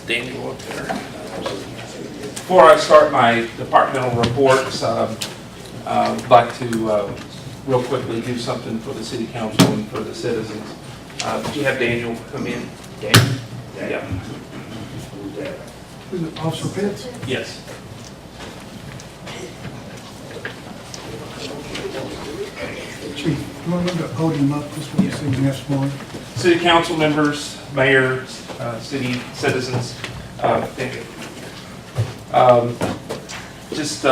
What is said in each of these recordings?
Daniel up there. Before I start my departmental reports, I'd like to real quickly do something for the city council and for the citizens. Did you have Daniel come in? Daniel? Yeah. Is it Officer Pitts? Yes. Chief, you want to move the podium up this way so you can have some more? City council members, mayors, city citizens, thank you. Just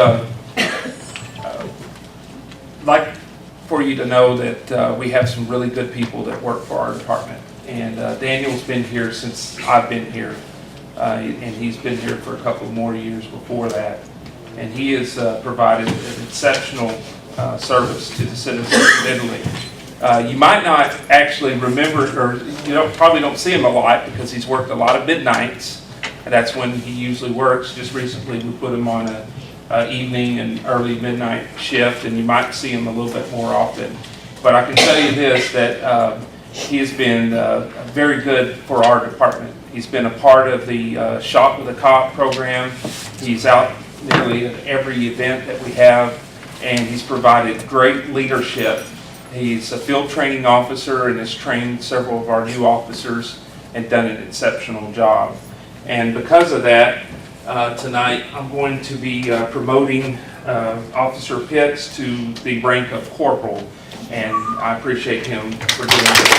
like for you to know that we have some really good people that work for our department. And Daniel's been here since I've been here, and he's been here for a couple more years before that. And he has provided an exceptional service to the citizens of Italy. You might not actually remember, or probably don't see him a lot because he's worked a lot of midnights, and that's when he usually works. Just recently we put him on a evening and early midnight shift, and you might see him a little bit more often. But I can tell you this, that he has been very good for our department. He's been a part of the Shop with a Cop program. He's out nearly at every event that we have, and he's provided great leadership. He's a field training officer and has trained several of our new officers and done an exceptional job. And because of that, tonight I'm going to be promoting Officer Pitts to the rank of corporal, and I appreciate him for doing this.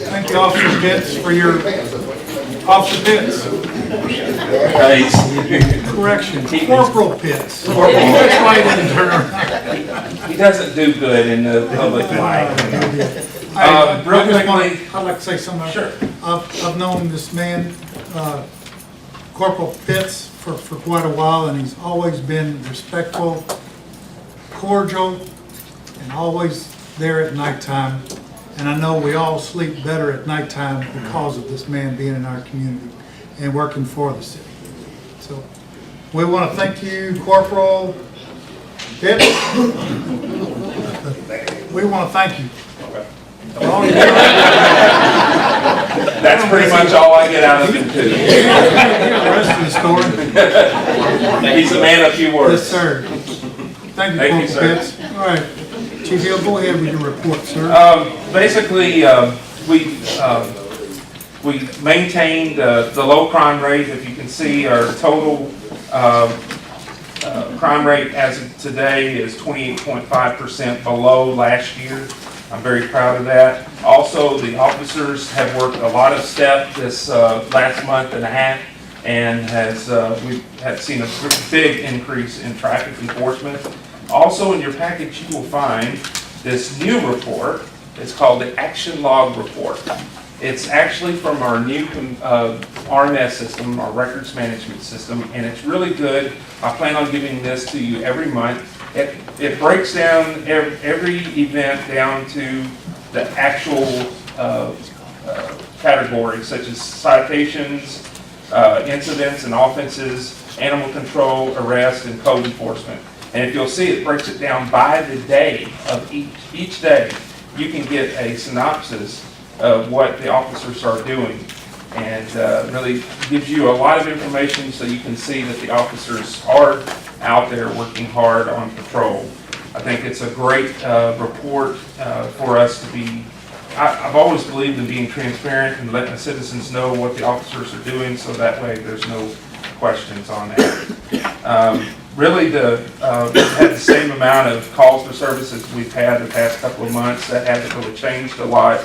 Thank you, Officer Pitts, for your, Officer Pitts, correction, Corporal Pitts. That's why I didn't turn around. He doesn't do good in the public life. Real quickly, I'd like to say something. Sure. I've known this man, Corporal Pitts, for quite a while, and he's always been respectful, cordial, and always there at nighttime. And I know we all sleep better at nighttime because of this man being in our community and working for the city. So we want to thank you, Corporal Pitts. We want to thank you. For all you do. that's pretty much all I get out of him too. The rest of the story. He's a man of few words. Yes, sir. Thank you, Thank you, Corporal sir. Pitts. All right. Chief Hill, go ahead with your report, sir. Basically, we maintained the low crime rate. If you can see, our total crime rate as of today is 28.5% below last year. I'm very proud of that. Also, the officers have worked a lot of step this last month and a half, and we have seen a big increase in traffic enforcement. Also in your package you will find this new report. It's called the Action Log Report. It's actually from our new RMS system, our records management system, and it's really good. I plan on giving this to you every month. It breaks down every event down to the actual categories, such as citations, incidents and offenses, animal control, arrest, and code enforcement. And if you'll see, it breaks it down by the day of each day. You can get a synopsis of what the officers are doing, and really gives you a lot of information so you can see that the officers are out there working hard on patrol. I think it's a great report for us to be. I've always believed in being transparent and letting the citizens know what the officers are doing, so that way there's no questions on that. Really, we've had the same amount of calls for services we've had the past couple of months. That hasn't really changed a lot.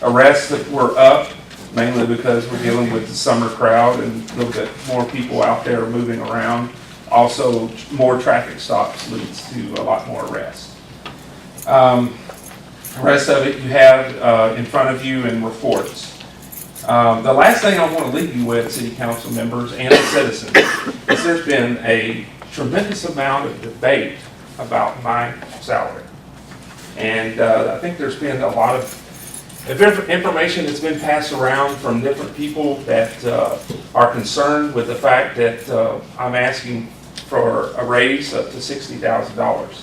Arrests that were up, mainly because we're dealing with the summer crowd and a little bit more people out there moving around. Also, more traffic stops leads to a lot more arrests. The rest of it you have in front of you in reports. The last thing I want to leave you with, city council members and the citizens, is there's been a tremendous amount of debate about my salary. And I think there's been a lot of information that's been passed around from different people that are concerned with the fact that I'm asking for a raise up to $60,000.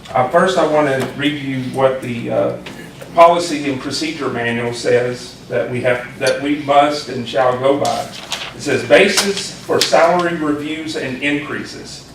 First, I want to read you what the policy and procedure manual says that we must and shall go by. It says basis for salary reviews and increases.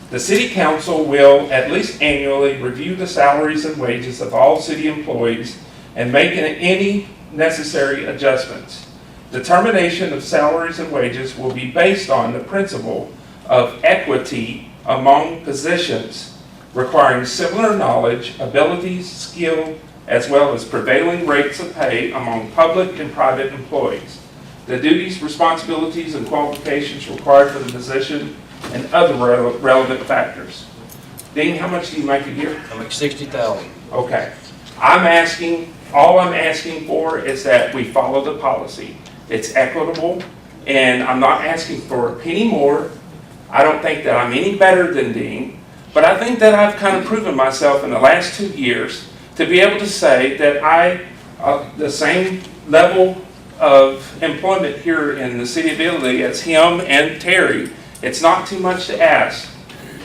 The city council will at least annually review the salaries and wages of all city employees and make any necessary adjustments. Determination of salaries and wages will be based on the principle of equity among positions requiring similar knowledge, abilities, skill, as well as prevailing rates of pay among public and private employees. The duties, responsibilities, and qualifications required for the position and other relevant factors. Dean, how much do you make a year? I make 60,000. Okay. All I'm asking for is that we follow the policy. It's equitable, and I'm not asking for a penny more. I don't think that I'm any better than Dean, but I think that I've kind of proven myself in the last 2 years to be able to say that the same level of employment here in the city of Italy as him and Terry, it's not too much to ask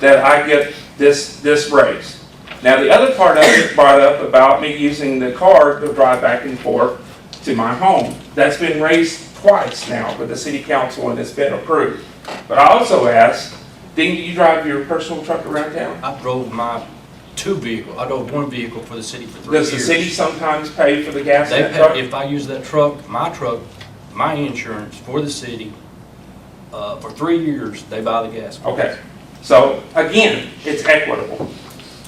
that I get this raise. Now, the other part of it brought up about me using the car to drive back and forth to my home. That's been raised twice now with the city council, and it's been approved. But I also asked, Dean, do you drive your personal truck around town? I drove my 2 vehicles. I drove 1 vehicle for the city for 3 years. Does the city sometimes pay for the gas in They that pay, truck? if I use that truck, my insurance for the city, for 3 years, they buy the gas. Okay, so again, it's equitable.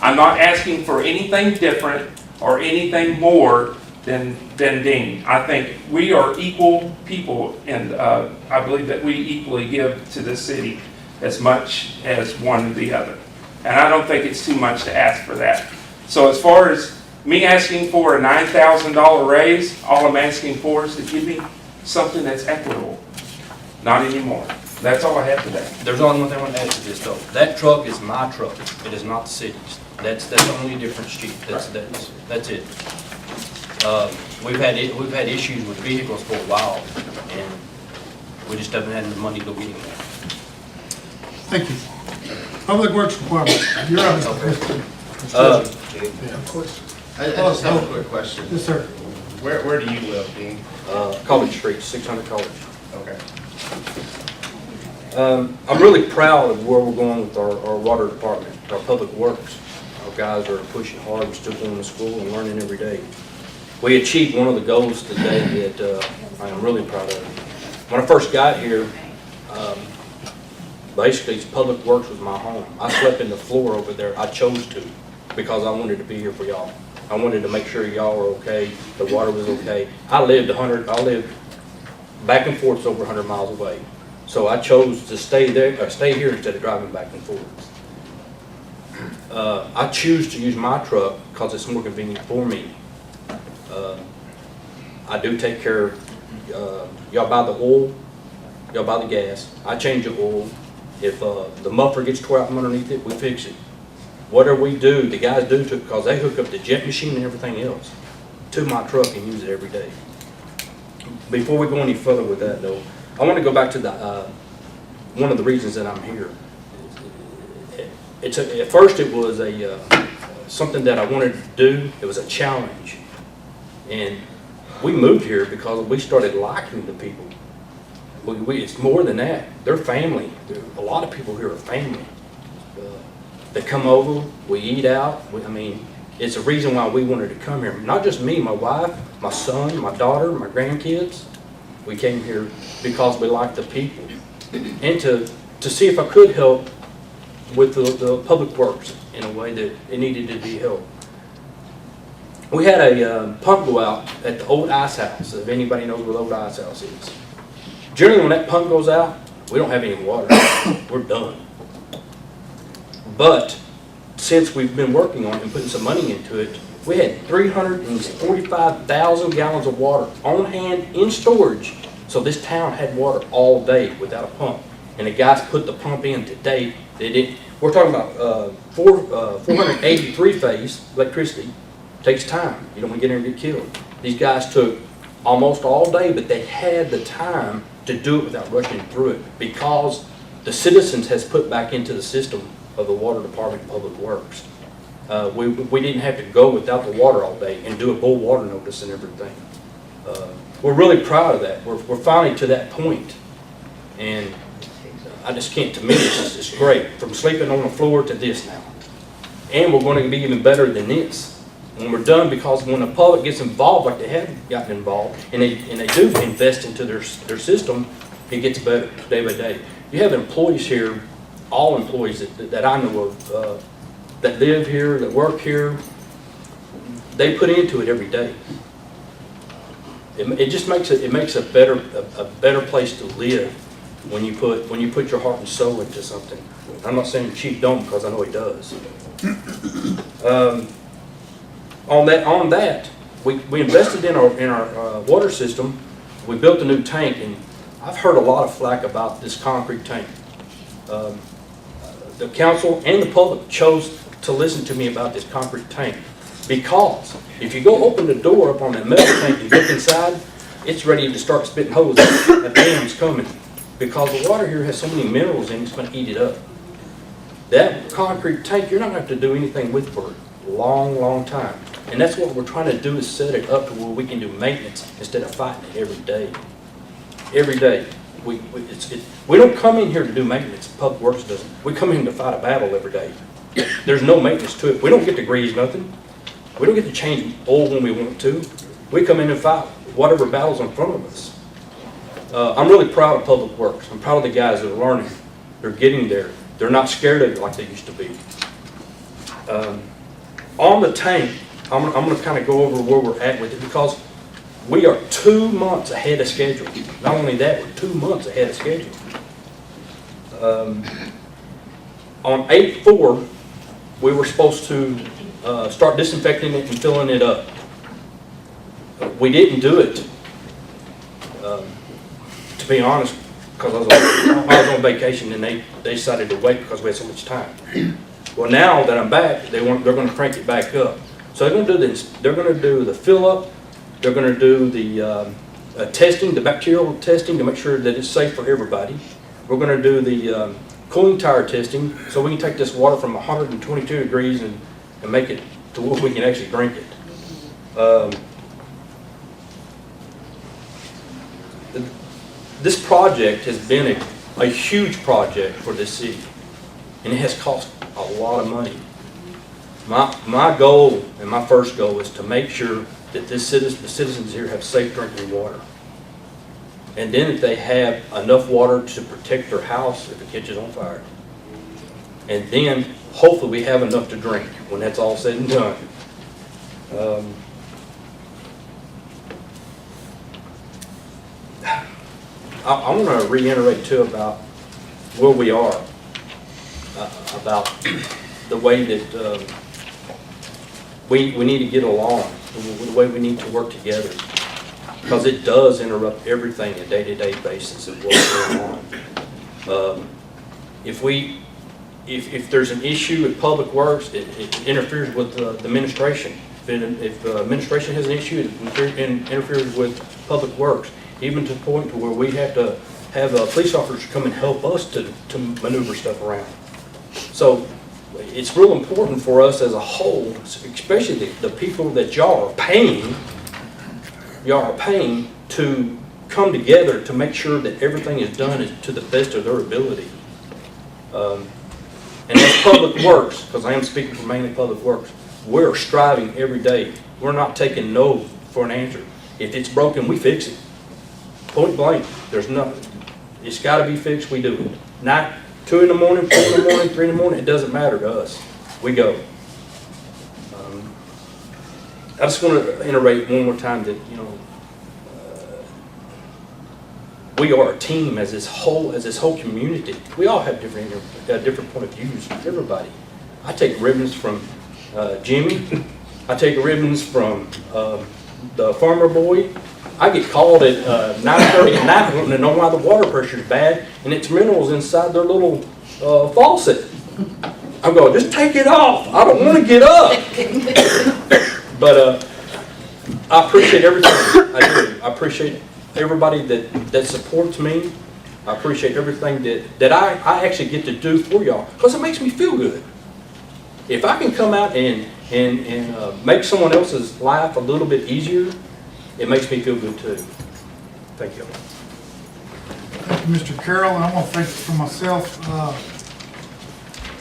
I'm not asking for anything different or anything more than Dean. I think we are equal people, and I believe that we equally give to this city as much as one or the other. And I don't think it's too much to ask for that. So as far as me asking for a $9,000 raise, all I'm asking for is to give me something that's equitable. Not anymore. That's all I have today. There's only one thing I want to add to this though. That truck is my truck. It is not the city's. That's the only difference, chief. That's it. We've had issues with vehicles for a while, and we just haven't had the money to go get them there. Thank you. Public Works Department, you're up, Mr. I just have a quick question. Yes, sir. Where do you live, Dean? College Street, 600 College. Okay. I'm really proud of where we're going with our water department, our public works. Our guys are pushing hard, we're still going to school and learning every day. We achieved one of the goals today that I am really proud of. When I first got here, basically public works was my home. I slept in the floor over there. I chose to because I wanted to be here for y'all. I wanted to make sure y'all were okay, the water was okay. I lived back and forth over 100 miles away. So I chose to stay here instead of driving back and forth. I choose to use my truck because it's more convenient for me. I do take care of, y'all buy the oil, y'all buy the gas, I change the oil. If the muffler gets tore out from underneath it, we fix it. Whatever we do, the guys do too, because they hook up the jet machine and everything else to my truck and use it every day. Before we go any further with that though, I want to go back to the one of the reasons that I'm here. At first it was something that I wanted to do. It was a challenge, and we moved here because we started liking the people. It's more than that. They're family. A lot of people here are family. They come over. We eat out. It's a reason why we wanted to come here. Not just me, my wife, my son, my daughter, my grandkids. We came here because we like the people, and to see if I could help with the public works in a way that it needed to be helped. We had a pump go out at the old ice house, if anybody knows where the old ice house is. Generally, when that pump goes out, we don't have any water. We're done. But since we've been working on it and putting some money into it, we had 345,000 gallons of water on hand in storage. So this town had water all day without a pump. And the guys put the pump in today. We're talking about 483 phase electricity. Takes time. You don't want to get in and get killed. These guys took almost all day, but they had the time to do it without rushing through it because the citizens has put back into the system of the water department and public works. We didn't have to go without the water all day and do a bull water notice and everything. We're really proud of that. We're finally to that point. And I just can't, to me, it's great. From sleeping on the floor to this now. And we're going to be even better than this when we're done, because when the public gets involved like they have gotten involved, and they do invest into their system, it gets better day by day. You have employees here, all employees that I know of, that live here, that work here, they put into it every day. It just makes a better place to live when you put your heart and soul into something. I'm not saying the chief don't, because I know he does. On that, we invested in our water system. We built a new tank, and I've heard a lot of flack about this concrete tank. The council and the public chose to listen to me about this concrete tank, because if you go open the door up on that metal tank and look inside, it's ready to start spitting holes. A dam's coming, because the water here has so many minerals in it, it's going to eat it up. That concrete tank, you're not going to have to do anything with for a long time. And that's what we're trying to do, is set it up to where we can do maintenance instead of fighting it every day. Every day. We don't come in here to do maintenance. Public Works doesn't. We come in to fight a battle every day. There's no maintenance to it. We don't get to grease nothing. We don't get to change oil when we want to. We come in and fight whatever battle's in front of us. I'm really proud of Public Works. I'm proud of the guys that are learning. They're getting there. They're not scared of it like they used to be. On the tank, I'm going to kind of go over where we're at with it, because we are 2 months ahead of schedule. Not only that, we're 2 months ahead of schedule. On 8/4, we were supposed to start disinfecting it and filling it up. We didn't do it, to be honest, because I was on vacation, and they decided to wait because we had so much time. Well, now that I'm back, they're going to crank it back up. So they're going to do this. They're going to do the fill up. They're going to do the testing, the bacterial testing, to make sure that it's safe for everybody. We're going to do the cooling tower testing, so we can take this water from 122 degrees and make it to where we can actually drink it. This project has been a huge project for this city, and it has cost a lot of money. My goal, and my first goal, is to make sure that the citizens here have safe drinking water. And then if they have enough water to protect their house if it catches on fire. And then hopefully we have enough to drink when that's all said and done. I want to reiterate too about where we are, about the way that we need to get along, the way we need to work together, because it does interrupt everything on a day-to-day basis of what's going on. If there's an issue with Public Works, it interferes with the administration. If administration has an issue, it interferes with Public Works, even to the point to where we have to have police officers come and help us to maneuver stuff around. So it's real important for us as a whole, especially the people that y'all are paying to come together to make sure that everything is done to the best of their ability. And as Public Works, because I am speaking for mainly Public Works, we're striving every day. We're not taking no for an answer. If it's broken, we fix it. Point blank. There's nothing. It's got to be fixed, we do it. Not 2 in the morning, 4 in the morning, 3 in the morning, it doesn't matter to us. We go. I just want to iterate one more time that, we are a team as this whole community. We all have different point of views. Everybody. I take ribbons from Jimmy. I take ribbons from the farmer boy. I get called at 9:30 at night wanting to know why the water pressure is bad, and it's minerals inside their little faucet. I'm going, just take it off. I don't want to get up. But I appreciate everything. I do. I appreciate everybody that supports me. I appreciate everything that I actually get to do for y'all, because it makes me feel good. If I can come out and make someone else's life a little bit easier, it makes me feel good too. Thank you. Thank you, Mr. Carroll, and I want to thank you for myself.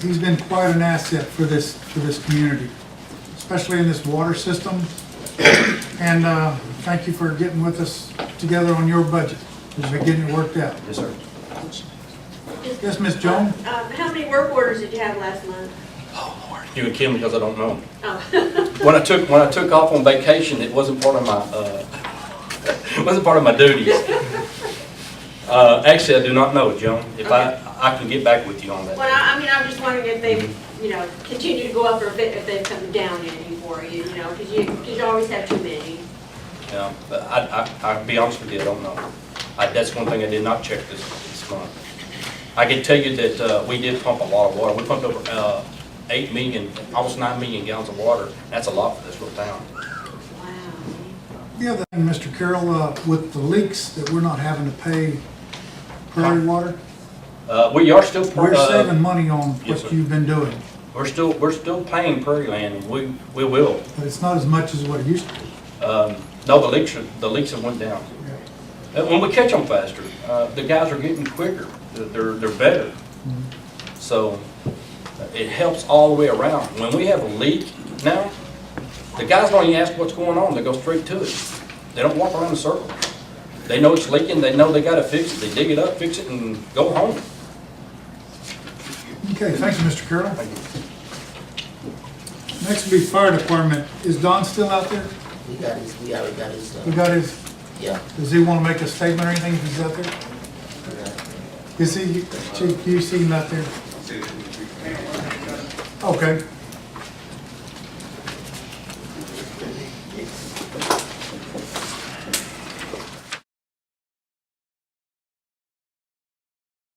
He's been quite an asset for this community, especially in this water system. And thank you for getting with us together on your budget, as we're getting it worked out. Yes, sir. Yes, Ms. Jones? How many work orders did you have last month? Oh, Lord. You can kill me because I don't know. Oh. When I took off on vacation, it wasn't part of my it wasn't part of my duties. Actually, I do not know, Joan. If I can get back with you on that. Well, I mean, I'm just wondering if they, continue to go up or if they've come down any for you, because you always have too many. Yeah, but I'll be honest with you, I don't know. That's one thing I did not check this month. I can tell you that we did pump a lot of water. We pumped over 8 million, almost 9 million gallons of water. That's a lot for this little town. Wow. The other thing, Mr. Carroll, with the leaks that we're not having to pay Prairie Water, We are still. we're saving money on yes, what sir. you've been doing, We're still paying Prairie Land, and we will. but it's not as much as what it used to be. No, the leaks have went down. When we catch them faster, the guys are getting quicker. They're better. So it helps all the way around. When we have a leak now, the guys don't even ask what's going on. They go straight to it. They don't walk around in circles. They know it's leaking. They know they got to fix it. They dig it up, fix it, and go home. Okay, thank you, Mr. Carroll. Thank you. Next will be Fire Department. Is Don still out there? We already got his, We got his, yeah. does he want to make a statement or anything if he's out there? Is he, Chief, do you see him out there? Okay.